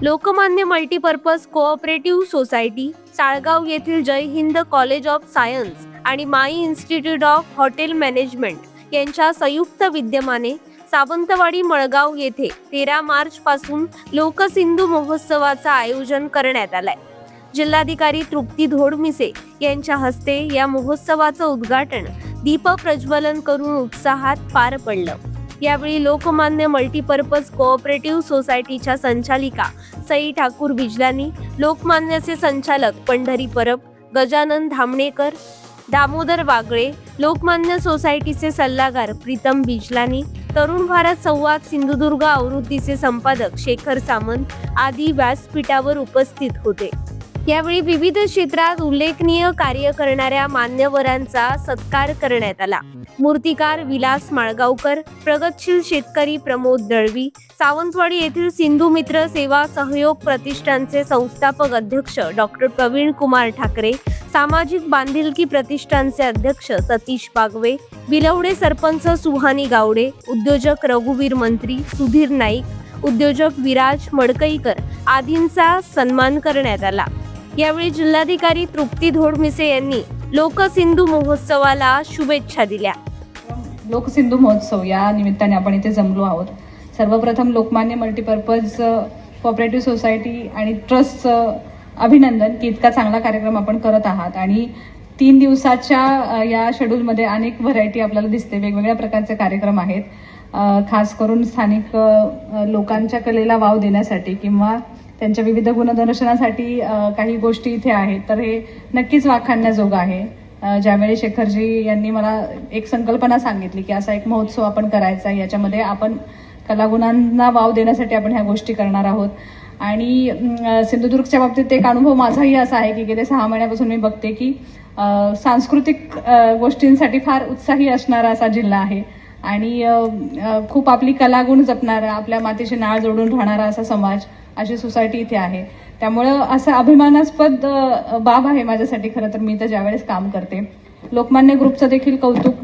Lokmanya multipurpose cooperative society, Salgaon येथील जय Hind college of science आणि माई इन्स्टिट्यूट ऑफ हॉटेल मॅनेजमेंट यांच्या संयुक्त विद्यमाने सावंतवाडी मळगाव येथे 13 मार्च पासून लोकसिंधू महोत्सवाचं आयोजन करण्यात आलंय. जिल्हाधिकारी तृप्ती धोडमिसे यांच्या हस्ते या महोत्सवाचं उद्घाटन दीप प्रज्वलन करून उत्साहात पार पडलं. यावेळी लोकमान्य मल्टीपर्पज कोऑपरेटिव्ह सोसायटीच्या संचालिका सई ठाकूर बिजलानी, लोकमान्यचे संचालक पंढरी परब, गजानन धामणेकर, दामोदर वागळे, लोकमान्य सोसायटीचे सल्लागार प्रीतम बिजलानी, तरुण भारत संवाद सिंधुदुर्ग आवृत्तीचे संपादक शेखर सामंत आदी व्यासपीठावर उपस्थित होते. यावेळी विविध क्षेत्रात उल्लेखनीय कार्य करणाऱ्या मान्यवरांचा सत्कार करण्यात आला. मूर्तिकार विलास माळगावकर, प्रगतशील शेतकरी प्रमोद दळवी, सावंतवाडी येथील सिंधू मित्र सेवा सहयोग प्रतिष्ठानचे संस्थापक अध्यक्ष डॉक्टर प्रवीण कुमार ठाकरे, सामाजिक बांधिलकी प्रतिष्ठानचे अध्यक्ष सतीश बागवे, बिलवडे सरपंच सुहानी गावडे, उद्योजक रघुवीर मंत्री, सुधीर नाईक, उद्योजक विराज मडकईकर आदींचा सन्मान करण्यात आला. यावेळी जिल्हाधिकारी तृप्ती धोडमिसे यांनी लोकसिंधू महोत्सवाला शुभेच्छा दिल्या. लोकसिंधू महोत्सव या निमित्ताने आपण इथे जमलो आहोत. सर्वप्रथम लोकमान्य मल्टीपर्पज कोऑपरेटिव्ह सोसायटी आणि ट्रस्टचं अभिनंदन की इतका चांगला कार्यक्रम आपण करत आहात. आणि 3 दिवसाच्या या शेड्यूलमध्ये अनेक व्हरायटी आपल्याला दिसते. वेगवेगळ्या प्रकारचे कार्यक्रम आहेत. खास करून स्थानिक लोकांच्या कलेला वाव देण्यासाठी किंवा त्यांच्या विविध गुणदर्शनासाठी काही गोष्टी इथे आहेत. तर हे नक्कीच वाखाणण्याजोगं आहे. ज्यावेळी शेखरजी यांनी मला एक संकल्पना सांगितली की असा एक महोत्सव आपण करायचा, याच्यामध्ये आपण कलागुणांना वाव देण्यासाठी आपण ह्या गोष्टी करणार आहोत. आणि सिंधुदुर्गच्या बाबतीत एक अनुभव माझाही असा आहे की गेले 6 महिन्यापासून मी बघते की सांस्कृतिक गोष्टींसाठी फार उत्साही असणारा असा जिल्हा आहे आणि खूप आपली कलागुण जपणारा, आपल्या मातीशी नाळ जोडून राहणारा असा समाज, अशी सोसायटी इथे आहे. त्यामुळं असं अभिमानास्पद बाब आहे माझ्यासाठी खरं तर. मी तर ज्यावेळेस काम करते, लोकमान्य ग्रुपचं देखील कौतुक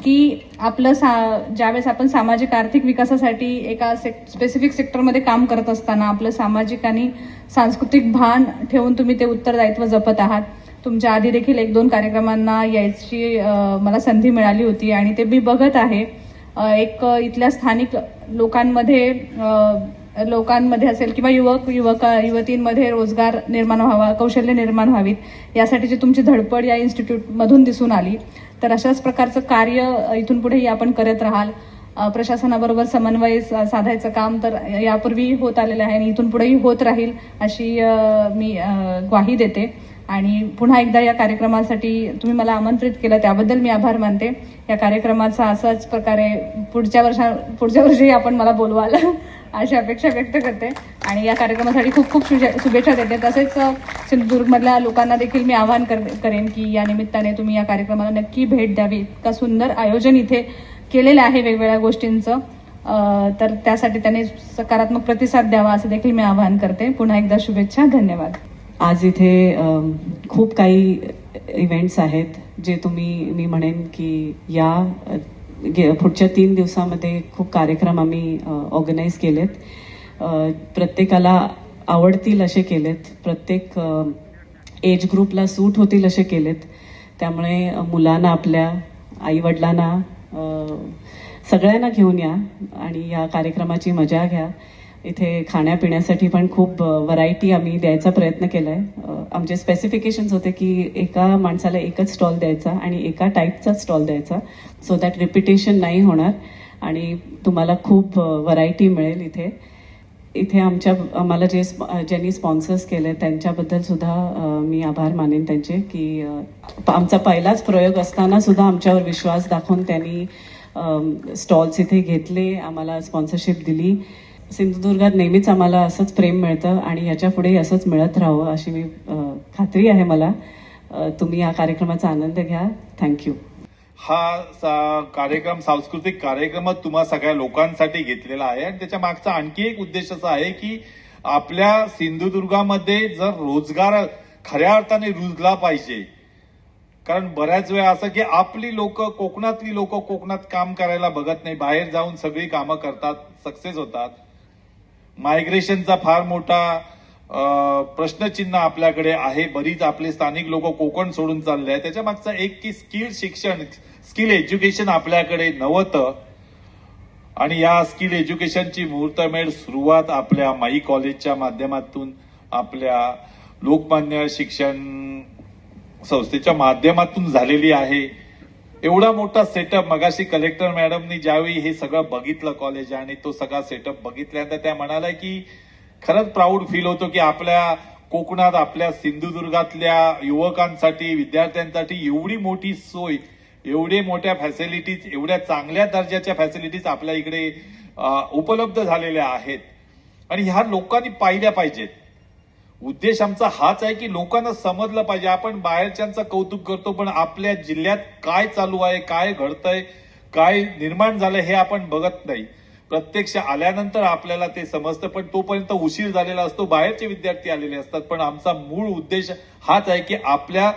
की आपलं ज्यावेळेस आपण सामाजिक आर्थिक विकासासाठी एका स्पेसिफिक सेक्टरमध्ये काम करत असताना आपलं सामाजिक आणि सांस्कृतिक भान ठेवून तुम्ही ते उत्तरदायित्व जपत आहात. तुमच्या आधी देखील 1-2 कार्यक्रमांना यायची मला संधी मिळाली होती आणि ते मी बघत आहे. एक इथल्या स्थानिक लोकांमध्ये असेल किंवा युवतींमध्ये रोजगार निर्माण व्हावा, कौशल्य निर्माण व्हावीत, यासाठीची तुमची धडपड या इन्स्टिट्यूटमधून दिसून आली. तर अशाच प्रकारचं कार्य इथून पुढेही आपण करत राहाल. प्रशासनाबरोबर समन्वय साधायचं काम तर यापूर्वी होत आलेलं आहे आणि इथून पुढेही होत राहील अशी मी ग्वाही देते. आणि पुन्हा एकदा या कार्यक्रमासाठी तुम्ही मला आमंत्रित केलं त्याबद्दल मी आभार मानते. या कार्यक्रमाचा असाच प्रकारे पुढच्या वर्षी आपण मला बोलवाल अशी अपेक्षा व्यक्त करते आणि या कार्यक्रमासाठी खूप खूप शुभेच्छा देते. तसेच सिंधुदुर्गमधल्या लोकांना देखील मी आवाहन करेन की या निमित्ताने तुम्ही या कार्यक्रमाला नक्की भेट द्यावी. इतका सुंदर आयोजन इथे केलेलं आहे वेगवेगळ्या गोष्टींचं, तर त्यासाठी त्यांनी सकारात्मक प्रतिसाद द्यावा असं देखील मी आवाहन करते. पुन्हा एकदा शुभेच्छा. धन्यवाद. आज इथे खूप काही इव्हेंट्स आहेत जे मी म्हणेन की या पुढच्या 3 दिवसामध्ये खूप कार्यक्रम आम्ही ऑर्गनाईज केलेत. प्रत्येकाला आवडतील असे केलेत, प्रत्येक एज ग्रुपला सूट होतील असे केलेत. त्यामुळे मुलांना, आपल्या आईवडिलांना, सगळ्यांना घेऊन या आणि या कार्यक्रमाची मजा घ्या. इथे खाण्यापिण्यासाठी पण खूप व्हरायटी आम्ही द्यायचा प्रयत्न केलाय. आमचे स्पेसिफिकेशन्स होते की एका माणसाला एकच स्टॉल द्यायचा आणि एका टाईपचा स्टॉल द्यायचा, सो दॅट रिपिटेशन नाही होणार आणि तुम्हाला खूप व्हरायटी मिळेल. इथे आम्हाला ज्यांनी स्पॉन्सर्स केले त्यांच्याबद्दल सुद्धा मी आभार मानेन त्यांचे की आमचा पहिलाच प्रयोग असताना सुद्धा आमच्यावर विश्वास दाखवून त्यांनी स्टॉल्स इथे घेतले, आम्हाला स्पॉन्सरशिप दिली. सिंधुदुर्गात नेहमीच आम्हाला असंच प्रेम मिळतं आणि याच्या पुढेही असंच मिळत राहावं अशी मी खात्री आहे मला. तुम्ही या कार्यक्रमाचा आनंद घ्या. थँक्यू. हा कार्यक्रम सांस्कृतिक कार्यक्रम तुम्हा सगळ्या लोकांसाठी घेतलेला आहे आणि त्याच्या मागचा आणखी एक उद्देश असा आहे की आपल्या सिंधुदुर्गामध्ये जर रोजगार खऱ्या अर्थाने रुजला पाहिजे. कारण बऱ्याच वेळा असं की आपली लोक, कोकणातली लोक कोकणात काम करायला बघत नाही, बाहेर जाऊन सगळी कामं करतात, सक्सेस होतात. मायग्रेशनचा फार मोठा प्रश्नचिन्ह आपल्याकडे आहे. बरीच आपले स्थानिक लोक कोकण सोडून चालले आहेत. त्याच्या मागचा एक की स्किल शिक्षण, स्किल एज्युकेशन आपल्याकडे नव्हतं आणि या स्किल एज्युकेशनची मुहूर्तमेढ सुरुवात आपल्या माई कॉलेजच्या माध्यमातून, आपल्या लोकमान्य शिक्षण संस्थेच्या माध्यमातून झालेली आहे. एवढा मोठा सेटअप मगाशी कलेक्टर मॅडमनी ज्यावेळी हे सगळं बघितलं कॉलेज आणि तो सगळा सेटअप बघितल्यानंतर त्या म्हणाल्या की खरंच प्राऊड फील होतो की आपल्या कोकणात, आपल्या सिंधुदुर्गातल्या युवकांसाठी, विद्यार्थ्यांसाठी एवढी मोठी सोय, एवढे मोठ्या फॅसिलिटीज, एवढ्या चांगल्या दर्जाच्या फॅसिलिटीज आपल्या इकडे उपलब्ध झालेल्या आहेत आणि ह्या लोकांनी पाहिल्या पाहिजेत. उद्देश आमचा हाच आहे की लोकांना समजलं पाहिजे. आपण बाहेरच्यांचं कौतुक करतो पण आपल्या जिल्ह्यात काय चालू आहे, काय घडतंय, काय निर्माण झालंय हे आपण बघत नाही. प्रत्यक्ष आल्यानंतर आपल्याला ते समजतं पण तोपर्यंत उशीर झालेला असतो, बाहेरचे विद्यार्थी आलेले असतात. पण आमचा मूळ उद्देश हाच आहे की आपल्या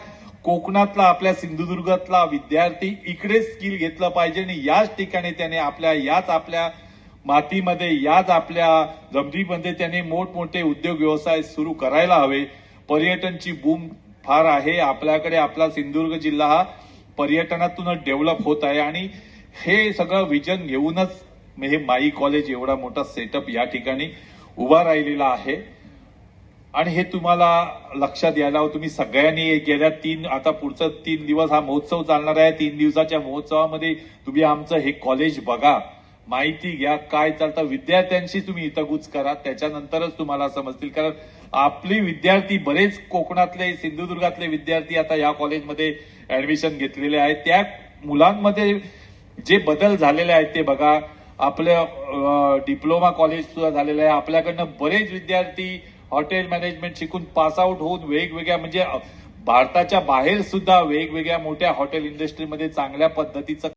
कोकणातला, आपल्या सिंधुदुर्गातला विद्यार्थी इकडे स्किल घेतलं पाहिजे आणि याच ठिकाणी त्याने आपल्या मातीमध्ये, याच आपल्या जमिनीमध्ये त्याने मोठमोठे उद्योग व्यवसाय सुरू करायला हवे. पर्यटनची बूम फार आहे आपल्याकडे. आपला सिंधुदुर्ग जिल्हा हा पर्यटनातूनच डेव्हलप होत आहे आणि हे सगळं विजन घेऊनच हे माई कॉलेज एवढा मोठा सेटअप या ठिकाणी उभा राहिलेला आहे आणि हे तुम्हाला लक्षात यायला हवं. तुम्ही सगळ्यांनी गेल्या आता पुढचं 3 दिवस हा महोत्सव चालणार आहे. 3 दिवसाच्या महोत्सवामध्ये तुम्ही आमचं हे कॉलेज बघा, माहिती घ्या, काय चालतं. विद्यार्थ्यांशी तुम्ही इतगुच करा, त्याच्यानंतरच तुम्हाला समजतील. कारण आपले विद्यार्थी बरेच कोकणातले, सिंधुदुर्गातले विद्यार्थी आता या कॉलेजमध्ये ऍडमिशन घेतलेले आहेत. त्या मुलांमध्ये जे बदल झालेले आहेत ते बघा. आपलं डिप्लोमा कॉलेज सुद्धा झालेलं आहे. आपल्याकडनं बरेच विद्यार्थी हॉटेल मॅनेजमेंट शिकून पास आउट होऊन वेगवेगळ्या, म्हणजे भारताच्या बाहेर सुद्धा वेगवेगळ्या मोठ्या हॉटेल इंडस्ट्रीमध्ये चांगल्या पद्धतीचं